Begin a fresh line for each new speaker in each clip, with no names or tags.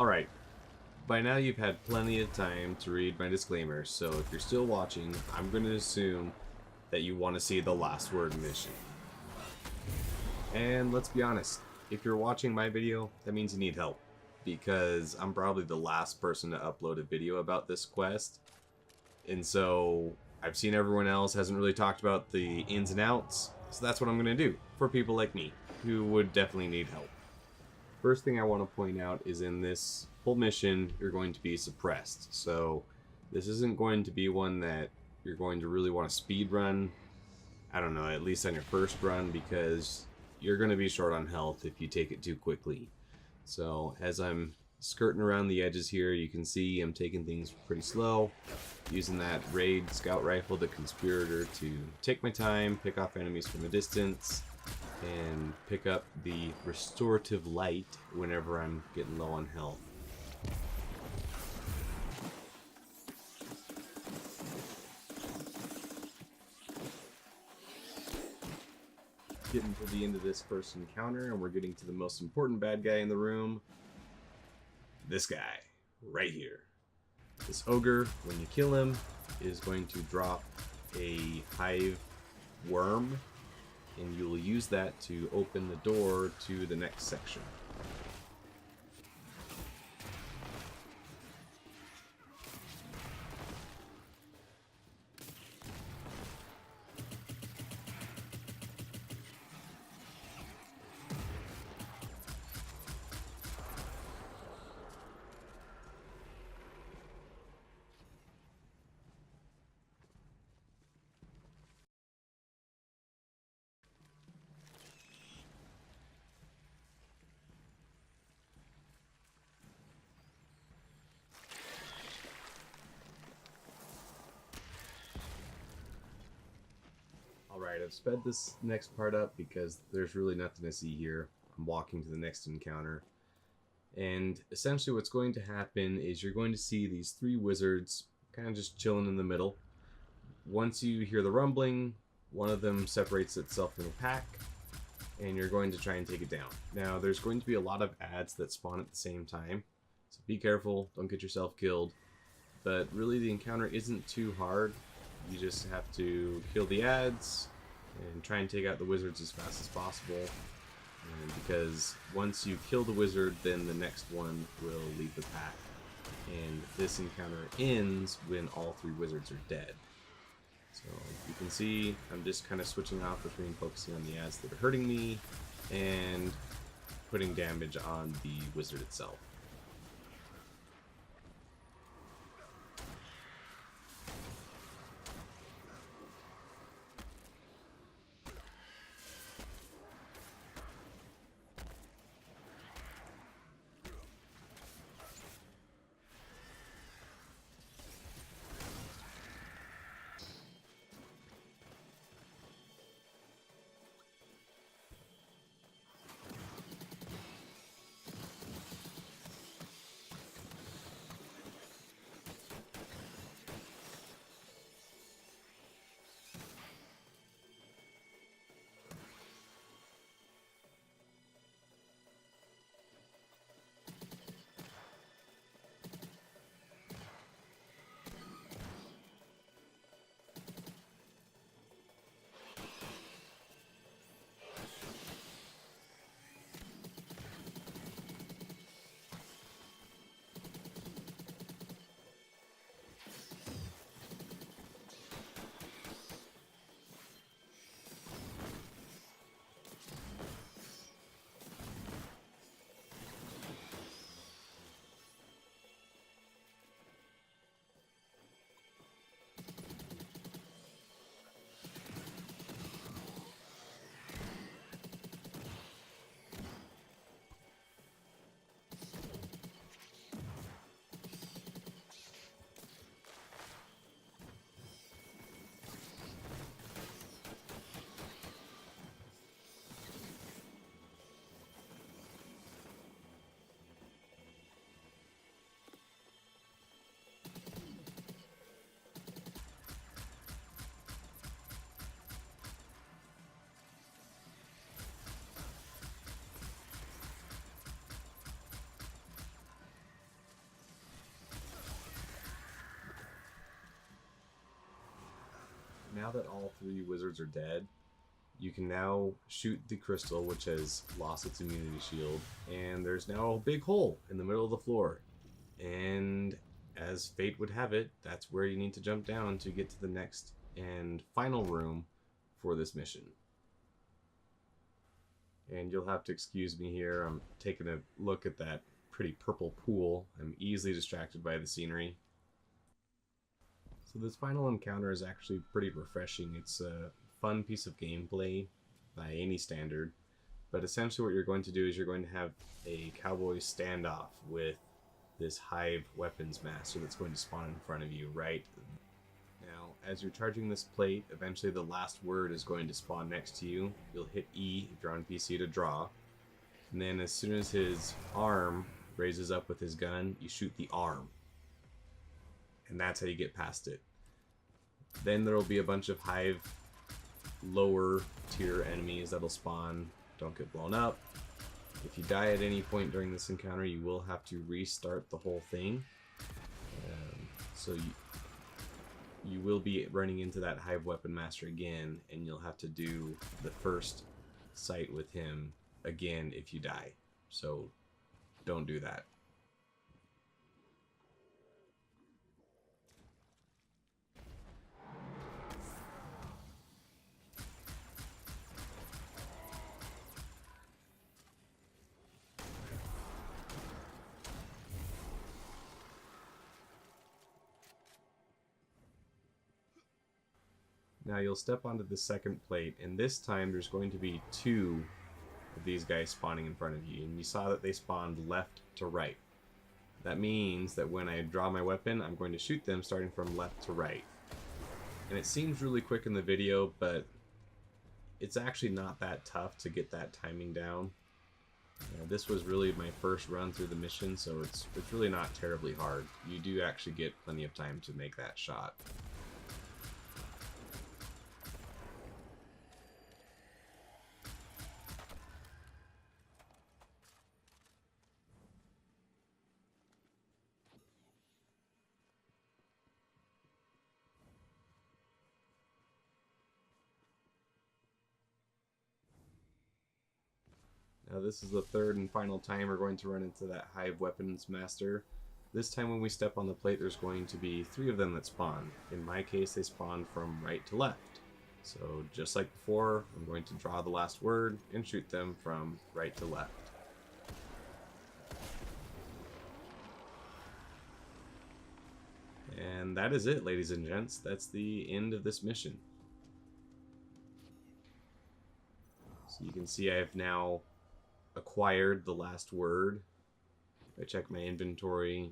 Alright, by now you've had plenty of time to read my disclaimer, so if you're still watching, I'm going to assume that you want to see the last word mission. And let's be honest, if you're watching my video, that means you need help. Because I'm probably the last person to upload a video about this quest. And so, I've seen everyone else hasn't really talked about the ins and outs, so that's what I'm going to do for people like me, who would definitely need help. First thing I want to point out is in this whole mission, you're going to be suppressed. So this isn't going to be one that you're going to really want to speed run. I don't know, at least on your first run, because you're going to be short on health if you take it too quickly. So as I'm skirting around the edges here, you can see I'm taking things pretty slow, using that raid scout rifle, the conspirator, to take my time, pick off enemies from a distance, and pick up the restorative light whenever I'm getting low on health. Getting to the end of this first encounter, and we're getting to the most important bad guy in the room. This guy, right here. This ogre, when you kill him, is going to drop a hive worm, and you'll use that to open the door to the next section. Alright, I've sped this next part up because there's really nothing to see here. I'm walking to the next encounter. And essentially what's going to happen is you're going to see these three wizards kind of just chilling in the middle. Once you hear the rumbling, one of them separates itself from the pack, and you're going to try and take it down. Now, there's going to be a lot of ads that spawn at the same time, so be careful, don't get yourself killed. But really the encounter isn't too hard. You just have to kill the ads and try and take out the wizards as fast as possible. And because once you kill the wizard, then the next one will leave the pack. And this encounter ends when all three wizards are dead. So you can see I'm just kind of switching off between focusing on the ads that are hurting me and putting damage on the wizard itself. now that all three wizards are dead, you can now shoot the crystal, which has lost its immunity shield, and there's now a big hole in the middle of the floor. And as fate would have it, that's where you need to jump down to get to the next and final room for this mission. And you'll have to excuse me here, I'm taking a look at that pretty purple pool. I'm easily distracted by the scenery. So this final encounter is actually pretty refreshing. It's a fun piece of gameplay by any standard, but essentially what you're going to do is you're going to have a cowboy standoff with this hive weapons master that's going to spawn in front of you right now. As you're charging this plate, eventually the last word is going to spawn next to you. You'll hit E if you're on PC to draw, and then as soon as his arm raises up with his gun, you shoot the arm, and that's how you get past it. Then there will be a bunch of hive lower tier enemies that'll spawn. Don't get blown up. If you die at any point during this encounter, you will have to restart the whole thing. So you will be running into that hive weapon master again, and you'll have to do the first sight with him again if you die. So don't do that. Now you'll step onto the second plate, and this time there's going to be two of these guys spawning in front of you, and you saw that they spawned left to right. That means that when I draw my weapon, I'm going to shoot them starting from left to right. And it seems really quick in the video, but it's actually not that tough to get that timing down. This was really my first run through the mission, so it's really not terribly hard. You do actually get plenty of time to make that shot. Now this is the third and final time we're going to run into that hive weapons master. This time when we step on the plate, there's going to be three of them that spawn. In my case, they spawn from right to left. So just like before, I'm going to draw the last word and shoot them from right to left. And that is it, ladies and gents. That's the end of this mission. So you can see I have now acquired the last word. If I check my inventory,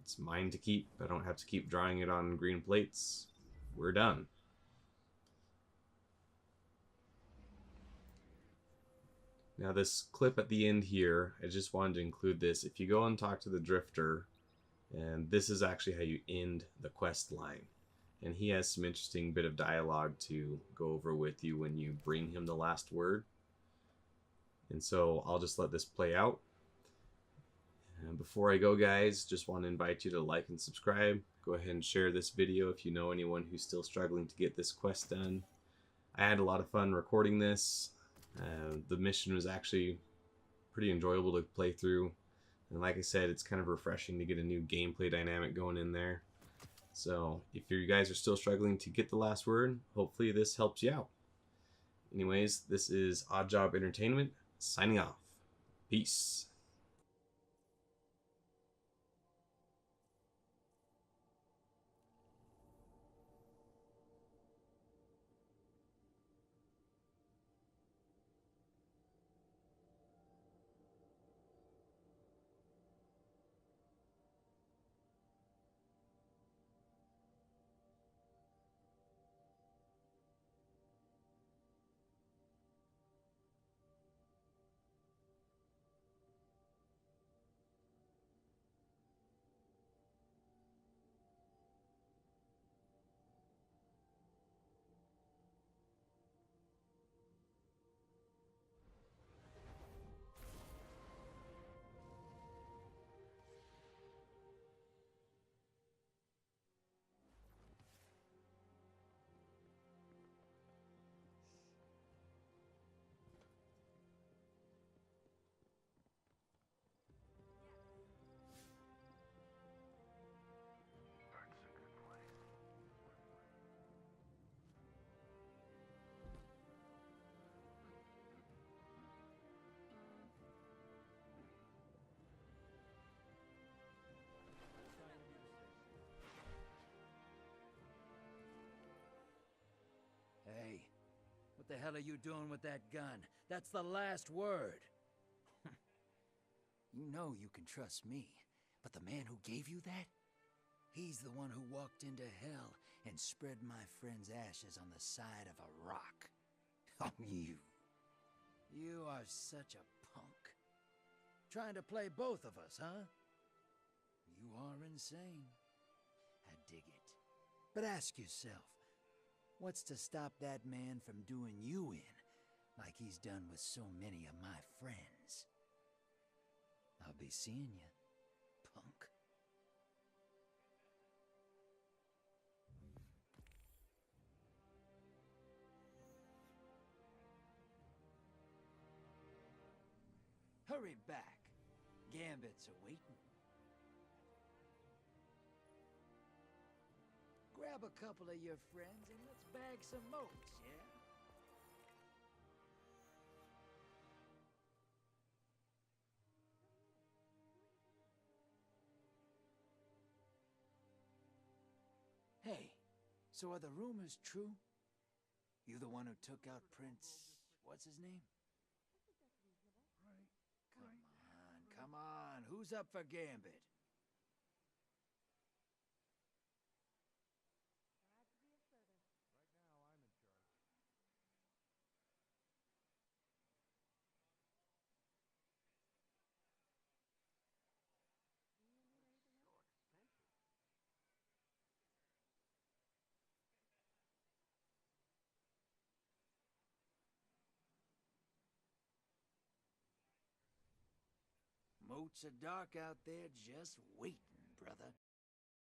it's mine to keep. I don't have to keep drawing it on green plates. We're done. Now this clip at the end here, I just wanted to include this. If you go and talk to the Drifter, and this is actually how you end the quest line. And he has some interesting bit of dialogue to go over with you when you bring him the last word. And so I'll just let this play out. And before I go, guys, just want to invite you to like and subscribe. Go ahead and share this video if you know anyone who's still struggling to get this quest done. I had a lot of fun recording this. The mission was actually pretty enjoyable to play through. And like I said, it's kind of refreshing to get a new gameplay dynamic going in there. So if you guys are still struggling to get the last word, hopefully this helps you out. Anyways, this is Odd Job Entertainment signing off. Peace.
the hell are you doing with that gun? That's the last word. You know you can trust me, but the man who gave you that? He's the one who walked into hell and spread my friend's ashes on the side of a rock. Oh, you. You are such a punk. Trying to play both of us, huh? You are insane. I dig it. But ask yourself, what's to stop that man from doing you in, like he's done with so many of my friends? I'll be seeing you, punk. Hurry back. Gambit's awaiting. Grab a couple of your friends and let's bag some moats, yeah? Hey, so are the rumors true? You the one who took out Prince... what's his name? Come on, who's up for Gambit?
Right now, I'm in charge.
Moats are dark out there, just waiting, brother.